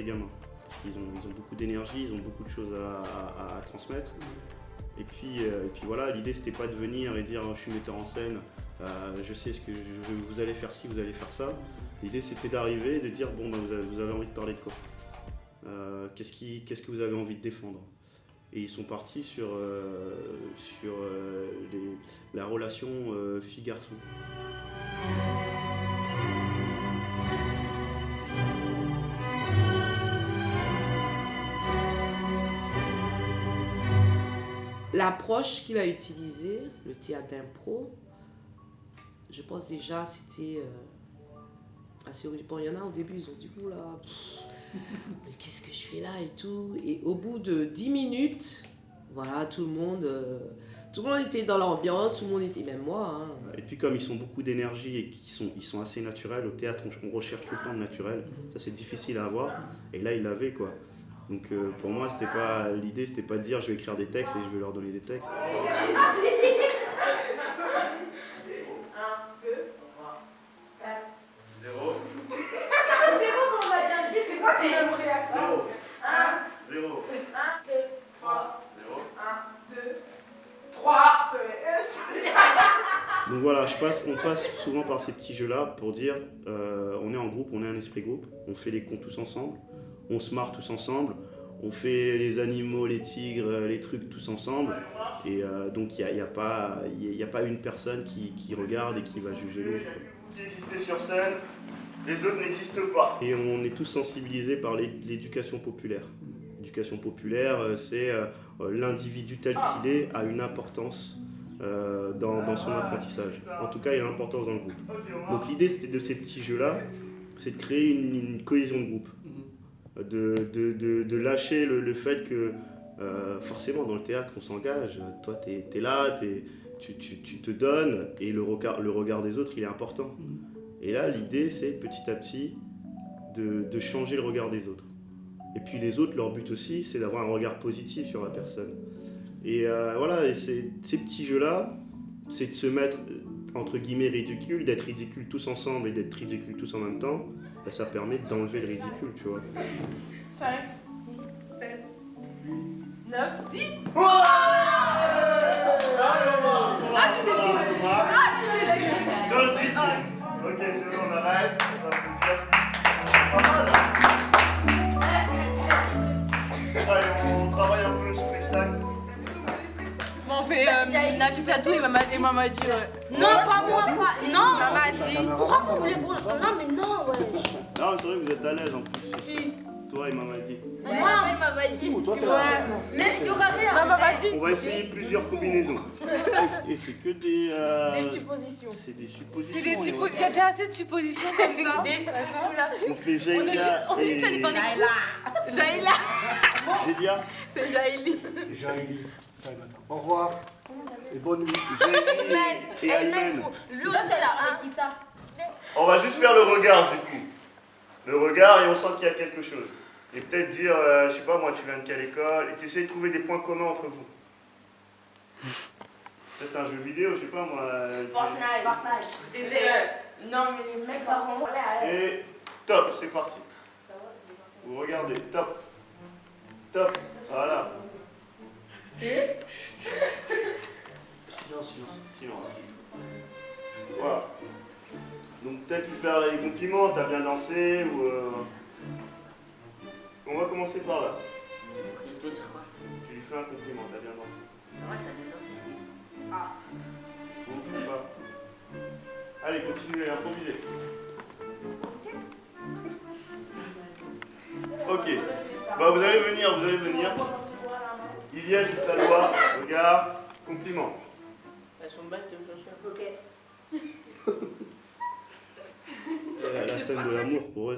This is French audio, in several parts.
gamins. Ils ont beaucoup d'énergie, ils ont beaucoup de choses à transmettre. Et puis voilà, l'idée c'était pas de venir et dire je suis metteur en scène, je sais ce que vous allez faire ci, vous allez faire ça. L'idée c'était d'arriver et de dire bon ben, vous avez envie de parler de quoi, qu'est-ce que vous avez envie de défendre. Et ils sont partis sur la relation fille-garçon. L'approche qu'il a utilisée, le théâtre d'impro, je pense déjà c'était assez horrible. Bon, il y en a au début, ils ont dit oula, mais qu'est-ce que je fais là et tout. Et au bout de 10 minutes, voilà, tout le monde était dans l'ambiance, tout le monde était, même moi. Hein. Et puis comme ils sont beaucoup d'énergie et ils sont assez naturels, au théâtre on recherche tout le temps le naturel, ça c'est difficile à avoir, et là ils l'avaient quoi. Donc pour moi l'idée c'était pas de dire je vais écrire des textes et je vais leur donner des textes. 1, 2, 4. 0. C'est bon qu'on va bien chiffrer, c'est quoi tes mêmes réactions? 0. 0. 1, 2, 3. 0. 1, 2, 3. Donc voilà, on passe souvent par ces petits jeux-là pour dire on est en groupe, on est un esprit groupe, on fait les cons tous ensemble, on se marre tous ensemble, on fait les animaux, les tigres, les trucs tous ensemble. Et donc il n'y a pas une personne qui regarde et qui va juger l'autre. Qui existait sur scène, les autres n'existent pas. Et on est tous sensibilisés par l'éducation populaire. L'éducation populaire, c'est l'individu tel qu'il est a une importance dans son apprentissage. En tout cas, il y a une importance dans le groupe. Donc l'idée de ces petits jeux-là, c'est de créer une cohésion de groupe. De lâcher le fait que forcément dans le théâtre on s'engage, toi t'es là, tu te donnes et le regard des autres il est important. Et là l'idée c'est petit à petit de changer le regard des autres. Et puis les autres, leur but aussi c'est d'avoir un regard positif sur la personne. Et voilà, et ces petits jeux là, c'est de se mettre entre guillemets ridicule, d'être ridicule tous ensemble et d'être ridicule tous en même temps. Ça permet d'enlever le ridicule, tu vois. 5, 6, 7, 9, 10. C'était dur. Quand je dis ok, c'est bon, on arrête. On va se dire. Pas mal. Allez, on travaille un peu le spectacle. Bon, on fait Nafissatou et Maman dit Non, pas moi, pas. Non. Maman dit. Pourquoi vous voulez qu'on. Non, mais non, ouais. Non, c'est vrai que vous êtes à l'aise en plus. Qui? Toi et Mamadi. Moi, Mamadi. Mais il y aura rien. Maman dit. On va essayer plusieurs combinaisons. Et c'est que des. Des suppositions. C'est des suppositions. Il y a déjà assez de suppositions comme ça. Des spéculations. On fait Jaïlia. On dit que ça dépend des cours. Jaïla. Gélia. C'est Jaïli. Jaïli. Au revoir et bonne nuit. Jaïli et Aymen. Lui aussi, là, qui ça? On va juste faire le regard du coup. Le regard et on sent qu'il y a quelque chose. Et peut-être dire, je sais pas moi, tu viens de quelle école, et tu essaies de trouver des points communs entre vous. Peut-être un jeu vidéo, je sais pas moi. Fortnite. Non, mais les mecs, à ce moment Et top, c'est parti. Vous regardez, top. Top, voilà. Silence. Silence. Voilà. Donc peut-être lui faire des compliments, t'as bien dansé ou... On va commencer par là. Il peut dire quoi? Tu lui fais un compliment, t'as bien dansé. Ouais, t'as bien dansé. Ah. Bon, pas. Allez, continuez, improvisez. Ok. Bah vous allez venir. Ilias et Salwa, regarde, compliment. Elles sont belles, tes chaussures. Ok. La scène de l'amour, pour eux,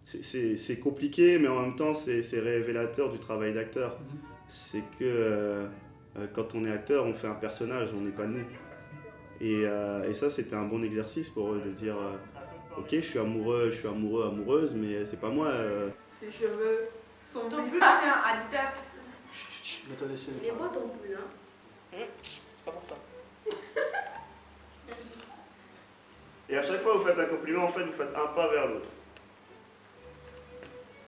c'est compliqué, mais en même temps, c'est révélateur du travail d'acteur. C'est que quand on est acteur, on fait un personnage, on n'est pas nous. Et ça, c'était un bon exercice pour eux de dire ok, je suis amoureux, amoureuse, mais c'est pas moi. Ses cheveux. Son pull, c'est un Adidas. Il est beau ton pull, hein? C'est pas pour toi. Et à chaque fois que vous faites un compliment, en fait, vous faites un pas vers l'autre.